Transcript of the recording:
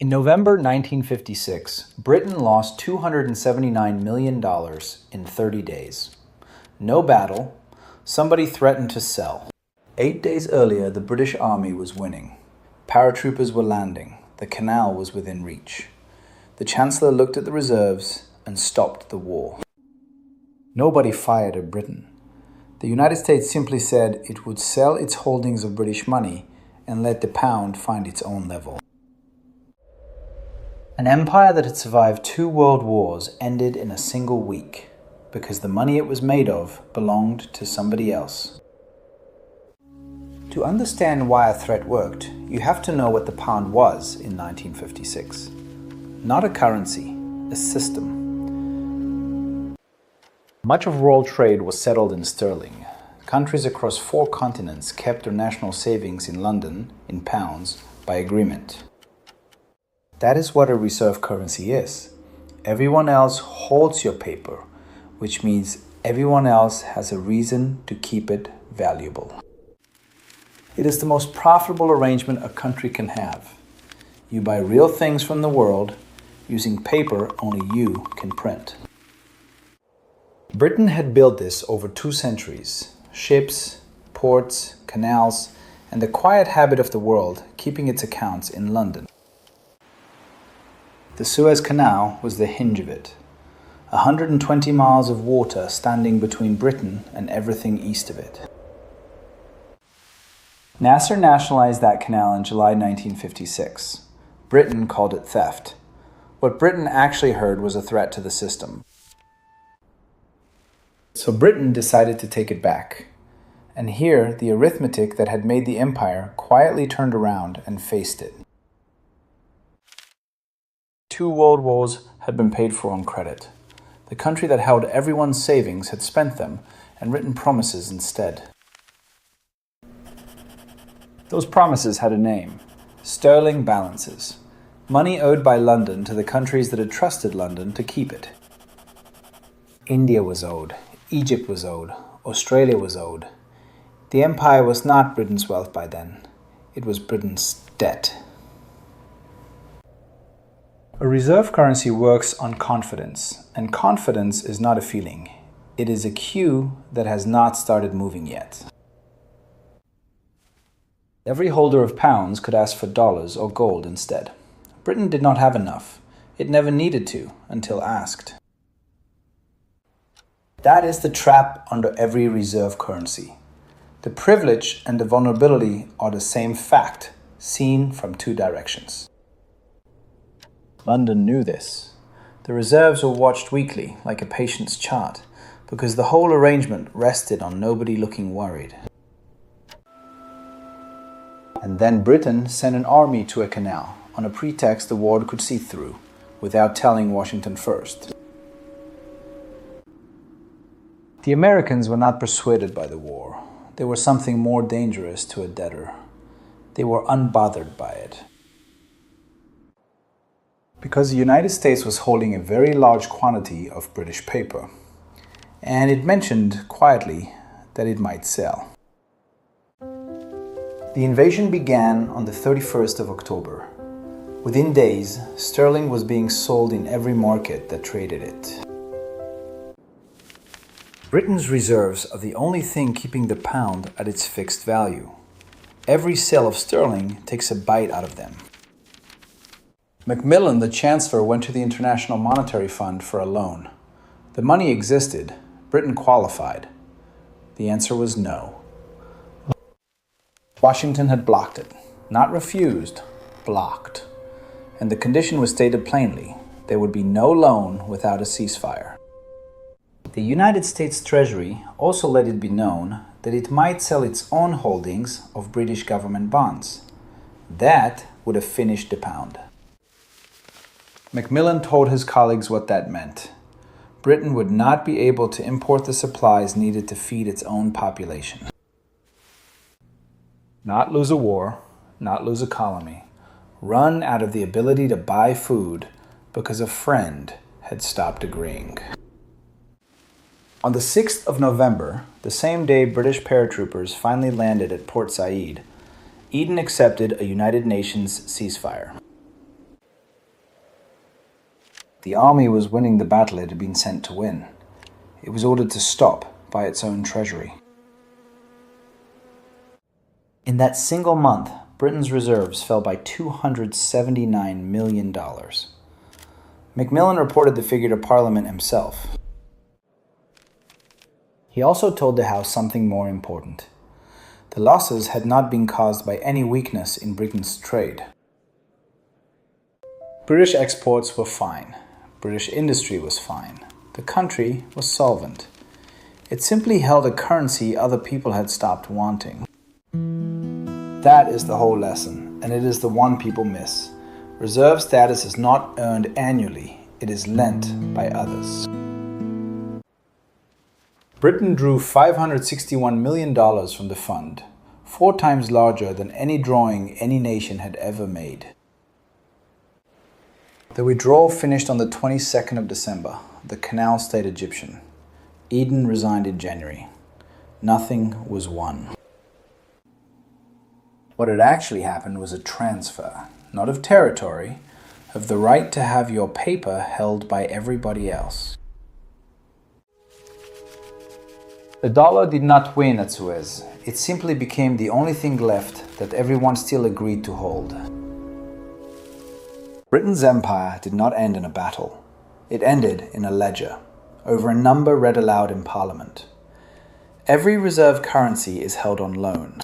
In November 1956, Britain lost $279 million in 30 days. No battle. Somebody threatened to sell. 8 days earlier, the British Army was winning. Paratroopers were landing. The canal was within reach. The Chancellor looked at the reserves and stopped the war. Nobody fired at Britain. The United States simply said it would sell its holdings of British money and let the pound find its own level. An empire that had survived 2 world wars ended in a single week because the money it was made of belonged to somebody else. To understand why a threat worked, you have to know what the pound was in 1956. Not a currency, a system. Much of world trade was settled in sterling. Countries across 4 continents kept their national savings in London, in pounds, by agreement. That is what a reserve currency is. Everyone else holds your paper, which means everyone else has a reason to keep it valuable. It is the most profitable arrangement a country can have. You buy real things from the world using paper only you can print. Britain had built this over 2 centuries. Ships, ports, canals, and the quiet habit of the world keeping its accounts in London. The Suez Canal was the hinge of it. 120 miles of water standing between Britain and everything east of it. Nasser nationalized that canal in July 1956. Britain called it theft. What Britain actually heard was a threat to the system. So Britain decided to take it back. And here, the arithmetic that had made the empire quietly turned around and faced it. 2 world wars had been paid for on credit. The country that held everyone's savings had spent them and written promises instead. Those promises had a name: sterling balances. Money owed by London to the countries that had trusted London to keep it. India was owed, Egypt was owed, Australia was owed. The empire was not Britain's wealth by then. It was Britain's debt. A reserve currency works on confidence, and confidence is not a feeling. It is a cue that has not started moving yet. Every holder of pounds could ask for dollars or gold instead. Britain did not have enough. It never needed to until asked. That is the trap under every reserve currency. The privilege and the vulnerability are the same fact, seen from 2 directions. London knew this. The reserves were watched weekly, like a patient's chart, because the whole arrangement rested on nobody looking worried. And then Britain sent an army to a canal, on a pretext the world could see through, without telling Washington first. The Americans were not persuaded by the war. They were something more dangerous to a debtor. They were unbothered by it. Because the United States was holding a very large quantity of British paper, and it mentioned quietly that it might sell. The invasion began on the 31st of October. Within days, sterling was being sold in every market that traded it. Britain's reserves are the only thing keeping the pound at its fixed value. Every sale of sterling takes a bite out of them. Macmillan, the Chancellor, went to the International Monetary Fund for a loan. The money existed. Britain qualified. The answer was no. Washington had blocked it. Not refused, blocked. And the condition was stated plainly: there would be no loan without a ceasefire. The United States Treasury also let it be known that it might sell its own holdings of British government bonds. That would have finished the pound. Macmillan told his colleagues what that meant. Britain would not be able to import the supplies needed to feed its own population. Not lose a war, not lose a colony. Run out of the ability to buy food because a friend had stopped agreeing. On the 6th of November, the same day British paratroopers finally landed at Port Said, Eden accepted a United Nations ceasefire. The army was winning the battle it had been sent to win. It was ordered to stop by its own Treasury. In that single month, Britain's reserves fell by $279 million. Macmillan reported the figure to Parliament himself. He also told the House something more important. The losses had not been caused by any weakness in Britain's trade. British exports were fine. British industry was fine. The country was solvent. It simply held a currency other people had stopped wanting. That is the whole lesson, and it is the one people miss. Reserve status is not earned annually, it is lent by others. Britain drew $561 million from the fund, 4 times larger than any drawing any nation had ever made. The withdrawal finished on the 22nd of December. The canal stayed Egyptian. Eden resigned in January. Nothing was won. What had actually happened was a transfer, not of territory, of the right to have your paper held by everybody else. The dollar did not win at Suez. It simply became the only thing left that everyone still agreed to hold. Britain's empire did not end in a battle. It ended in a ledger, over a number read aloud in Parliament. Every reserve currency is held on loan.